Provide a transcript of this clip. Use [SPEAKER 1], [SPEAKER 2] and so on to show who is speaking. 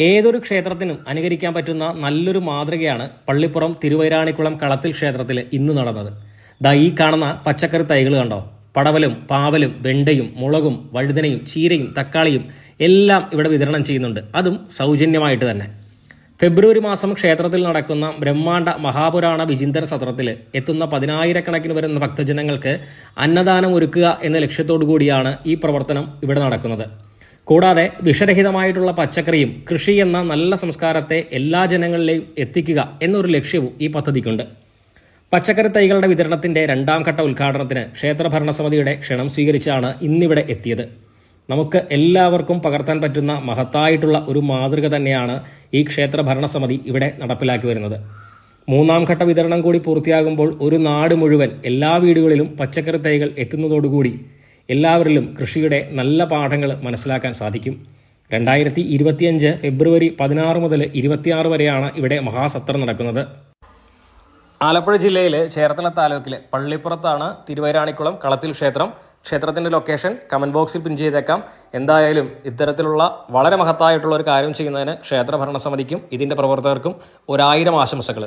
[SPEAKER 1] ഏതൊരു ക്ഷേത്രത്തിനും അനുകരിക്കാൻ പറ്റുന്ന നല്ലൊരു മാതൃകയാണ് പള്ളിപ്പുറം തിരുവൈരാണിക്കുളം കളത്തിൽ ക്ഷേത്രത്തിൽ ഇന്ന് നടന്നത്. ഈ കാണുന്ന പച്ചക്കറി തൈകൾ കണ്ടോ? പടവലും പാവലും വെണ്ടയും മുളകും വഴുതനയും ചീരയും തക്കാളിയും എല്ലാം ഇവിടെ വിതരണം ചെയ്യുന്നുണ്ട്, അതും സൗജന്യമായിട്ട് തന്നെ. ഫെബ്രുവരി മാസം ക്ഷേത്രത്തിൽ നടക്കുന്ന ബ്രഹ്മാണ്ഡ മഹാപുരാണ വിചിന്തന സത്രത്തിൽ എത്തുന്ന 10,000-കണക്കിന് വരുന്ന ഭക്തജനങ്ങൾക്ക് അന്നദാനം ഒരുക്കുക എന്ന ലക്ഷ്യത്തോടു കൂടിയാണ് ഈ പ്രവർത്തനം ഇവിടെ നടക്കുന്നത്. കൂടാതെ വിഷരഹിതമായിട്ടുള്ള പച്ചക്കറിയും കൃഷി എന്ന നല്ല സംസ്കാരത്തെ എല്ലാ ജനങ്ങളിലെയും എത്തിക്കുക എന്നൊരു ലക്ഷ്യവും ഈ പദ്ധതിക്കുണ്ട്. പച്ചക്കറി തൈകളുടെ വിതരണത്തിന്റെ 2ാം ഘട്ട ഉദ്ഘാടനത്തിന് ക്ഷേത്ര ഭരണസമിതിയുടെ ക്ഷണം സ്വീകരിച്ചാണ് ഇന്നിവിടെ എത്തിയത്. നമുക്ക് എല്ലാവർക്കും പകർത്താൻ പറ്റുന്ന മഹത്തായിട്ടുള്ള ഒരു മാതൃക തന്നെയാണ് ഈ ക്ഷേത്ര ഭരണസമിതി ഇവിടെ നടപ്പിലാക്കി വരുന്നത്. 3ാം ഘട്ട വിതരണം കൂടി പൂർത്തിയാകുമ്പോൾ ഒരു നാട് മുഴുവൻ എല്ലാ വീടുകളിലും പച്ചക്കറി തൈകൾ എത്തുന്നതോടുകൂടി എല്ലാവരിലും കൃഷിയുടെ നല്ല പാഠങ്ങൾ മനസ്സിലാക്കാൻ സാധിക്കും. 2025 ഫെബ്രുവരി 16 മുതൽ 26 വരെയാണ് ഇവിടെ മഹാസത്രം നടക്കുന്നത്. ആലപ്പുഴ ജില്ലയിലെ ചേർത്തല താലൂക്കിലെ പള്ളിപ്പുറത്താണ് തിരുവൈരാണിക്കുളം കളത്തിൽ ക്ഷേത്രം. ക്ഷേത്രത്തിൻ്റെ ലൊക്കേഷൻ കമൻറ്റ് ബോക്സിൽ പിൻ ചെയ്തേക്കാം. എന്തായാലും ഇത്തരത്തിലുള്ള വളരെ മഹത്തായിട്ടുള്ള ഒരു കാര്യം ചെയ്യുന്നതിന് ക്ഷേത്ര ഭരണസമിതിക്കും ഇതിൻ്റെ പ്രവർത്തകർക്കും 1000 ആശംസകൾ.